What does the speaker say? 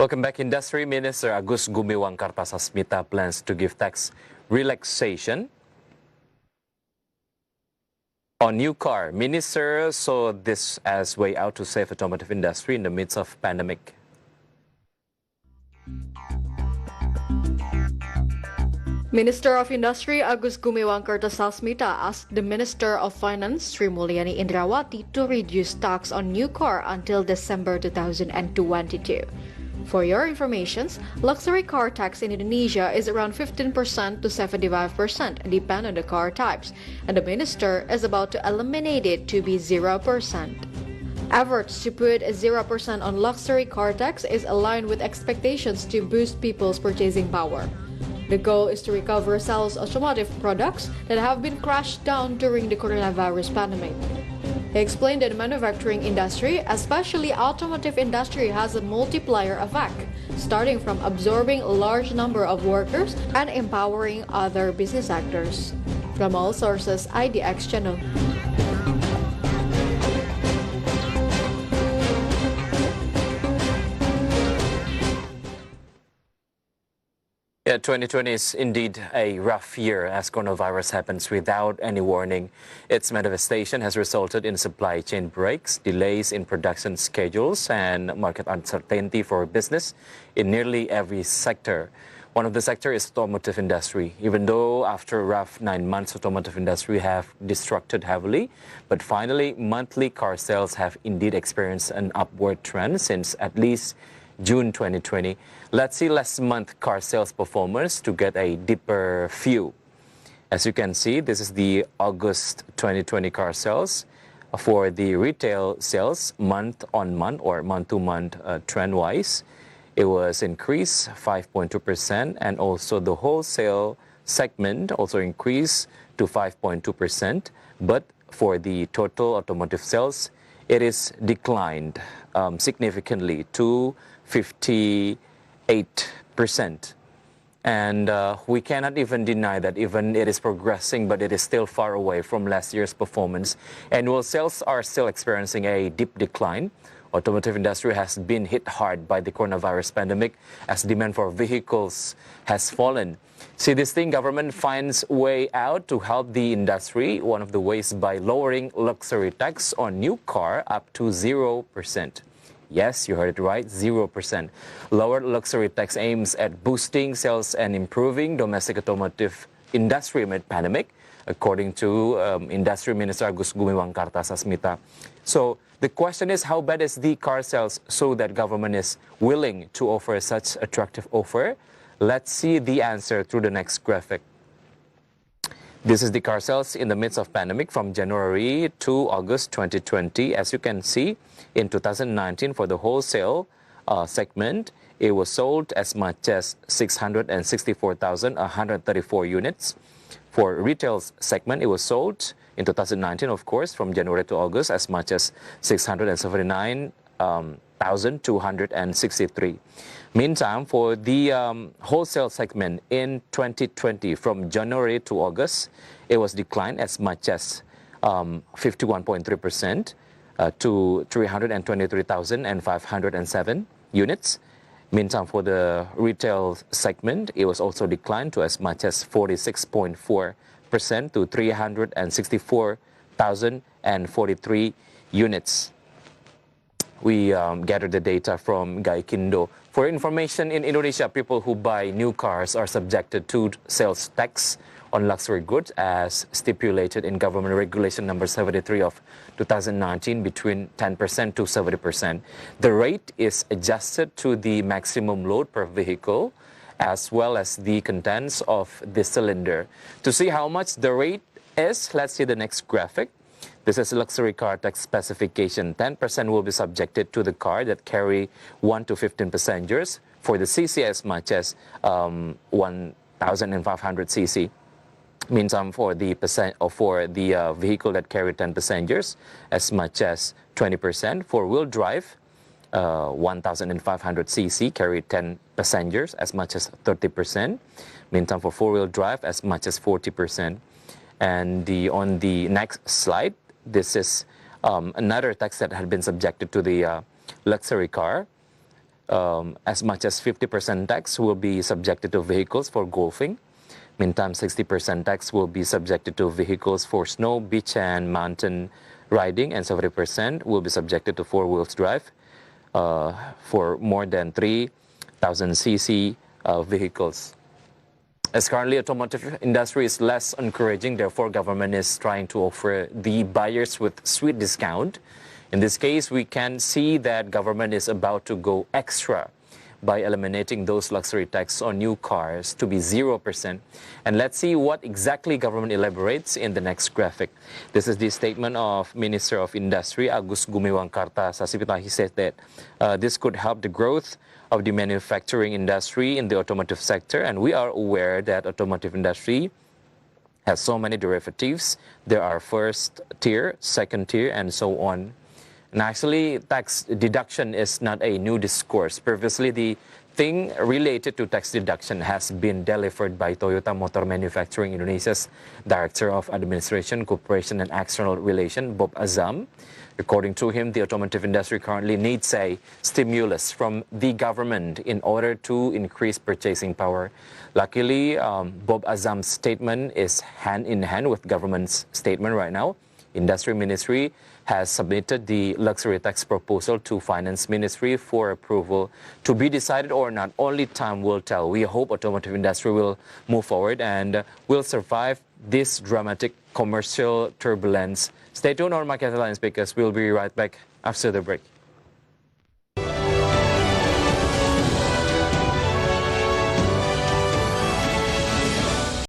Welcome back. Industry Minister Agus Gumiwang Kartasasmita plans to give tax relaxation on new car. Minister saw this as way out to save automotive industry in the midst of pandemic. Minister of Industry Agus Gumiwang Kartasasmita asked the Minister of Finance Sri Mulyani Indrawati to reduce tax on new car until December 2022. For your information, luxury car tax in Indonesia is around 15% to 75% depending on the car types, and the minister is about to eliminate it to be 0%. Efforts to put 0% on luxury car tax is aligned with expectations to boost people's purchasing power. The goal is to recover sales of automotive products that have been crashed down during the coronavirus pandemic. He explained that the manufacturing industry, especially automotive industry, has a multiplier effect, starting from absorbing a large number of workers and empowering other business actors. From all sources, IDX Channel. Yeah, 2020 is indeed a rough year as coronavirus happens without any warning. Its manifestation has resulted in supply chain breaks, delays in production schedules, and market uncertainty for business in nearly every sector. One of the sectors is automotive industry. Even though after a rough 9 months, automotive industry have destructed heavily, but finally monthly car sales have indeed experienced an upward trend since at least June 2020. Let's see last month car sales performance to get a deeper view. As you can see, this is the August 2020 car sales. For the retail sales month on month or month to month trend wise, it was increased 5.2%, and also the wholesale segment also increased to 5.2%. But for the total automotive sales, it is declined significantly to 58%. And we cannot even deny that even it is progressing, but it is still far away from last year's performance. Annual sales are still experiencing a deep decline. Automotive industry has been hit hard by the coronavirus pandemic as demand for vehicles has fallen. See this thing, government finds way out to help the industry. One of the ways by lowering luxury tax on new car up to 0%. Yes, you heard it right, 0%. Lower luxury tax aims at boosting sales and improving domestic automotive industry amid pandemic, according to Industry Minister Agus Gumiwang Kartasasmita. So the question is, how bad is the car sales so that government is willing to offer such attractive offer? Let's see the answer through the next graphic. This is the car sales in the midst of pandemic from January to August 2020. As you can see, in 2019 for the wholesale segment, it was sold as much as 664,134 units. For retail segment, it was sold in 2019, of course, from January to August as much as 679,263. Meantime, for the wholesale segment in 2020, from January to August, it was declined as much as 51.3% to 323,507 units. Meantime, for the retail segment, it was also declined to as much as 46.4% to 364,043 units. We gathered the data from Gaikindo. For information, in Indonesia, people who buy new cars are subjected to sales tax on luxury goods as stipulated in Government Regulation number 73 of 2019 between 10% to 70%. The rate is adjusted to the maximum load per vehicle as well as the contents of the cylinder. To see how much the rate is, let's see the next graphic. This is luxury car tax specification. 10% will be subjected to the car that carry 1 to 15 passengers for the CC as much as 1,500 cc. Meantime, for the vehicle that carry 10 passengers, as much as 20%. For wheel drive, 1,500 cc carry 10 passengers, as much as 30%. Meantime, for four-wheel drive, as much as 40%. And on the next slide, this is another tax that had been subjected to the luxury car. as much as 50% tax will be subjected to vehicles for golfing. Meantime, 60% tax will be subjected to vehicles for snow, beach, and mountain riding, and 70% will be subjected to four-wheel drive for more than 3,000 cc vehicles. As currently automotive industry is less encouraging, therefore government is trying to offer the buyers with sweet discount. In this case, we can see that government is about to go extra by eliminating those luxury tax on new cars to be 0%. And let's see what exactly government elaborates in the next graphic. This is the statement of Minister of Industry, Agus Gumiwang Kartasasmita. He said that this could help the growth of the manufacturing industry in the automotive sector. And we are aware that automotive industry has so many derivatives. There are first tier, second tier, and so on. And actually, tax deduction is not a new discourse. Previously, the thing related to tax deduction has been delivered by Toyota Motor Manufacturing Indonesia's Director of Administration, Cooperation and External Relations, Bob Azam. According to him, the automotive industry currently needs a stimulus from the government in order to increase purchasing power. Luckily, Bob Azam's statement is hand in hand with government's statement right now. Industry Ministry has submitted the luxury tax proposal to Finance Ministry for approval. To be decided or not, only time will tell. We hope automotive industry will move forward and will survive this dramatic commercial turbulence. Stay tuned on Market Headlines because we'll be right back after the break.